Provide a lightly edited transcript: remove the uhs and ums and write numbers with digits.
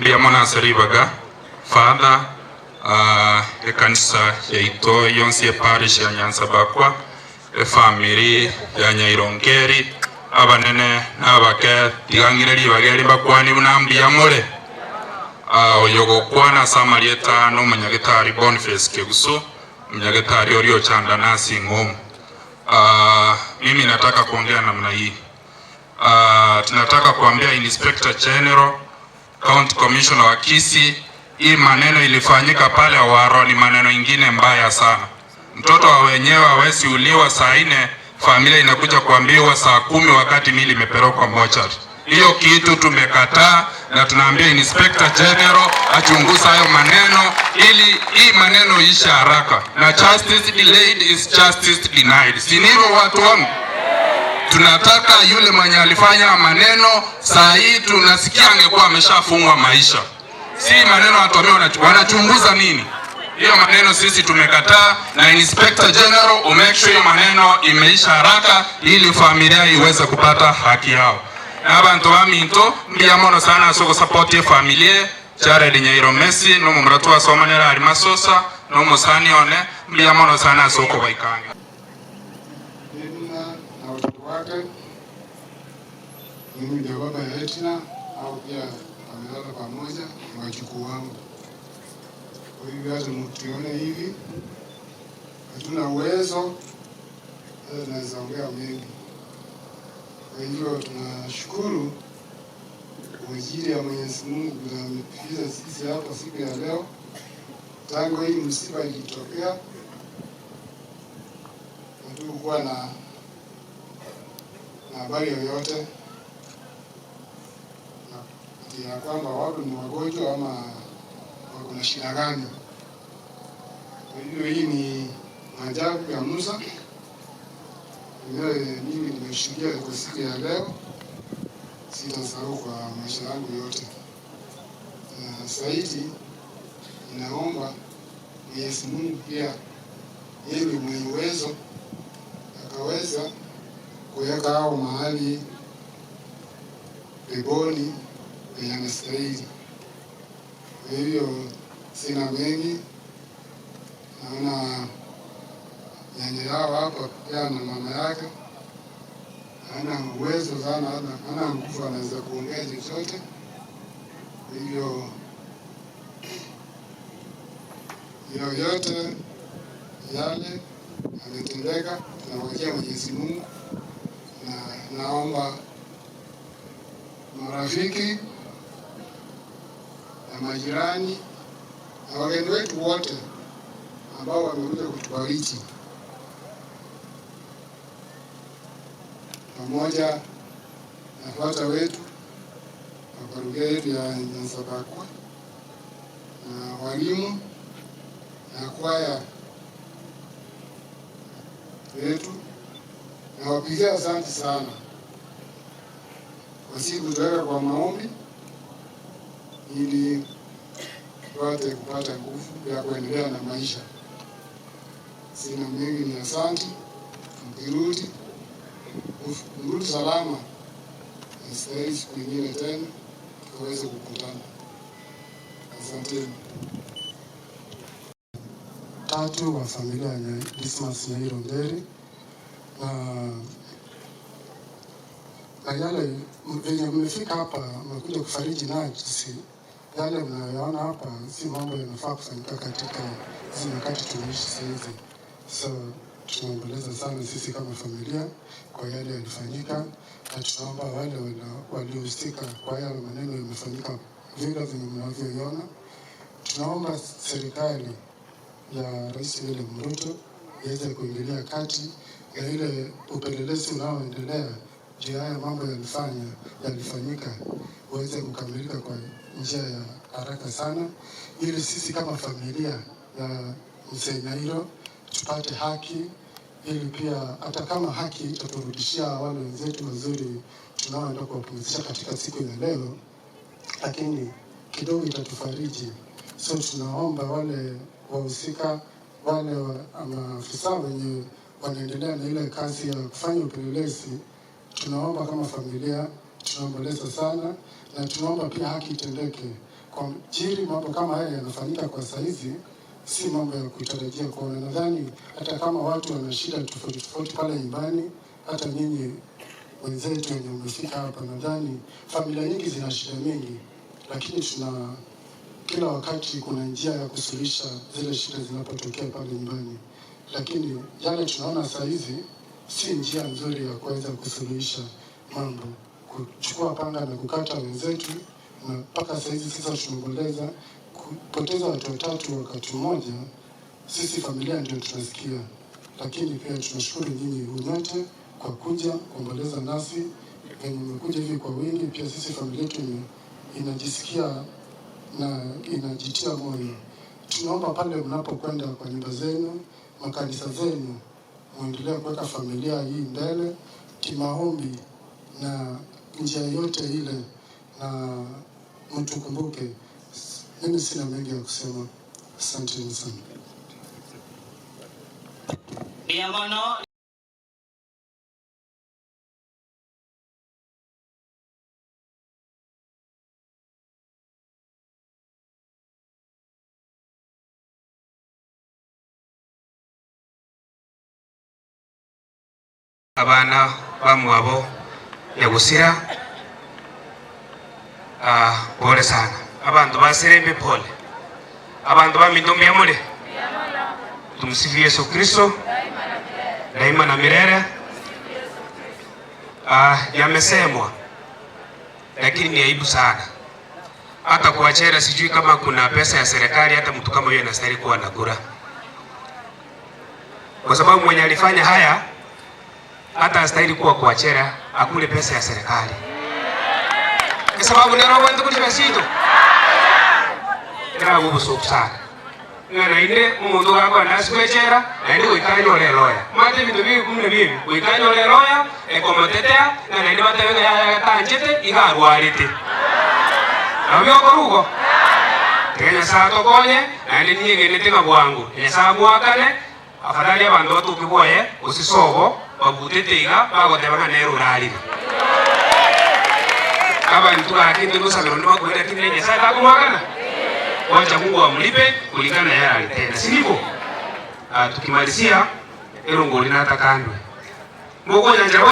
mbiyamona seribaga Father ekanisa yaito yonse parish ya Nyansabakwa family ya Nyairongeri abanene n'abake tigangireri bageri bakwani bunambiyamole oyogo kwana Samarieta no munyagitari Boniface Keguso munyagitari Orio Chanda nasi ngomu. Mimi nataka kuongea namna hii. Tunataka kuambia Inspector General, County Commissioner wa Kisii, hii maneno ilifanyika pale Waro ni maneno ingine mbaya sana. Mtoto wa wenyewe hawezi uliwa saa 4, familia inakuja kuambiwa saa 10 wakati mili imepelekwa mochari. Hiyo kitu tumekataa na tunaambia Inspector General achunguza hayo maneno ili hii maneno isha haraka. Na justice delayed is justice denied. Si ndivyo watu wangu? Tunataka yule mwenye alifanya maneno saa hii tunasikia angekuwa ameshafungwa maisha. Si maneno watu wanachunguza nini? Hiyo maneno sisi tumekataa na Inspector General make sure hiyo maneno imeisha haraka ili familia iweze kupata haki yao. Na abantu baminto mbiyamono sana soko support familia Jared Nyairomesi no mumratu wa somanera ari masosa no musani one mbiyamono sana soko baikanga. Na watoto wake mimi ndio baba ya Etina au pia wamelala pamoja na wajukuu wangu. Kwa hivyo hata mkiona hivi hatuna uwezo tunaweza ongea mengi. Kwa hivyo tunashukuru kwa ajili ya Mwenyezi Mungu na ametufikisha sisi hapa siku ya leo. Tangu hii msiba ilitokea hatukuwa na habari yoyote ya kwamba watu ni wagonjwa ama wako na shida gani. Kwa hivyo hii ni maajabu ya Musa. Mimi nimeshuhudia kwa siku ya leo, sitasahau kwa maisha yangu yote. Zaidi ninaomba Mwenyezi Mungu pia yeye mwenye uwezo akaweza kuweka hao mahali peponi penye anastahili. Kwa hivyo sina mengi, naona nyanya yao hapa pia na mama yake hana uwezo sana, hana nguvu anaweza kuongea chochote. Kwa hivyo yote yale ametendeka tunawekea Mwenyezi Mungu, na naomba marafiki na majirani na wageni wetu wote ambao wamekuja kutubariki pamoja na fata wetu na parokia yetu ya Nyansabakwa na walimu na kwaya wetu, na wapigia asante sana kwa siku tuweka kwa maombi ili tupate kupata nguvu ya kuendelea na maisha. Sina mengi, ni asante. Mrudi salama, nastahili siku nyingine tena tukaweze kukutana. Asanteni. Tatu wa familia ya Dismas Nyairongeri na yale venye mmefika hapa mmekuja kufariji najisi, yale mnayoona hapa si mambo yanafaa kufanyika katika hizi nyakati tunaishi sasa hivi. So tunaomboleza sana sisi kama familia kwa yale yalifanyika, na tunaomba wale waliohusika kwa yale maneno yamefanyika vile mnavyoiona. Tunaomba serikali ya Rais William Ruto iweze kuingilia kati ya ile upelelezi unaoendelea juu ya haya mambo yalifanyika uweze kukamilika kwa njia ya haraka sana, ili sisi kama familia ya Mzee Nyairo tupate haki, ili pia hata kama haki itaturudishia wale wenzetu wazuri tunaoenda kuwapumzisha katika siku ya leo, lakini kidogo itatufariji. So tunaomba wale wahusika, wale maafisa wenye wanaendelea na ile kazi ya kufanya upelelezi, tunaomba kama familia, tunaomboleza sana na tunaomba pia haki itendeke. kwa jiri mambo kama haya yanafanyika kwa saizi, si mambo ya kutarajia kuona. Nadhani hata kama watu wana shida tofauti pale nyumbani, hata nyinyi wenzetu wenye umefika hapa, nadhani familia nyingi zina shida mingi, lakini kila wakati kuna njia ya kusuluhisha zile shida zinapotokea pale nyumbani. Lakini yale tunaona saa hizi si njia nzuri ya kuweza kusuluhisha mambo, kuchukua panga na kukata wenzetu, na mpaka saa hizi sasa tunaomboleza kupoteza watu watatu wakati mmoja. Sisi familia ndio tunasikia, lakini pia tunashukuru nyinyi nyote kwa kuja kuomboleza nasi. Venye mmekuja hivi kwa wingi, pia sisi familia yetu inajisikia na inajitia moyo. Tunaomba pale mnapokwenda kwa nyumba zenu, makanisa zenu, muendelee kuweka familia hii mbele kimaombi na njia yote ile, na mtukumbuke. Mimi sina mengi ya kusema. Asante sana. Abana bamwabo yagusira pole sana. Abantu baserembe pole. Abantu bamidumbi ya mule. Tumsifu Yesu Kristo daima na milele. Yamesemwa, lakini ni aibu sana. Hata kuachera, sijui kama kuna pesa ya serikali hata mtu kama yeye anastahili kuwa na kura, kwa sababu mwenye alifanya haya hata astahili kuwa kuachera akule pesa ya serikali, kwa sababu ndio roho ndio kulimesito ndio ubuso sana. Ngana inde umuntu wako anasikwechera na ndi wikanyo le loya mate bintu bibi kumne bibi wikanyo le loya ekomotetea na ndi batewe ya tanjete igarwarite nabyo korugo tena saa tokonye na ndi nyingi nitinga bwangu ya saa mwakane afadhali abantu batukiboye usisobo babutetiga bagoteba nero rali abantu bakindi kusabira ndo bakwenda kinenye saa takumwakana wacha Mungu amlipe kulingana na yale alitenda, si ndivyo? Tukimalizia ero ngoli na atakandwe Mungu nyanja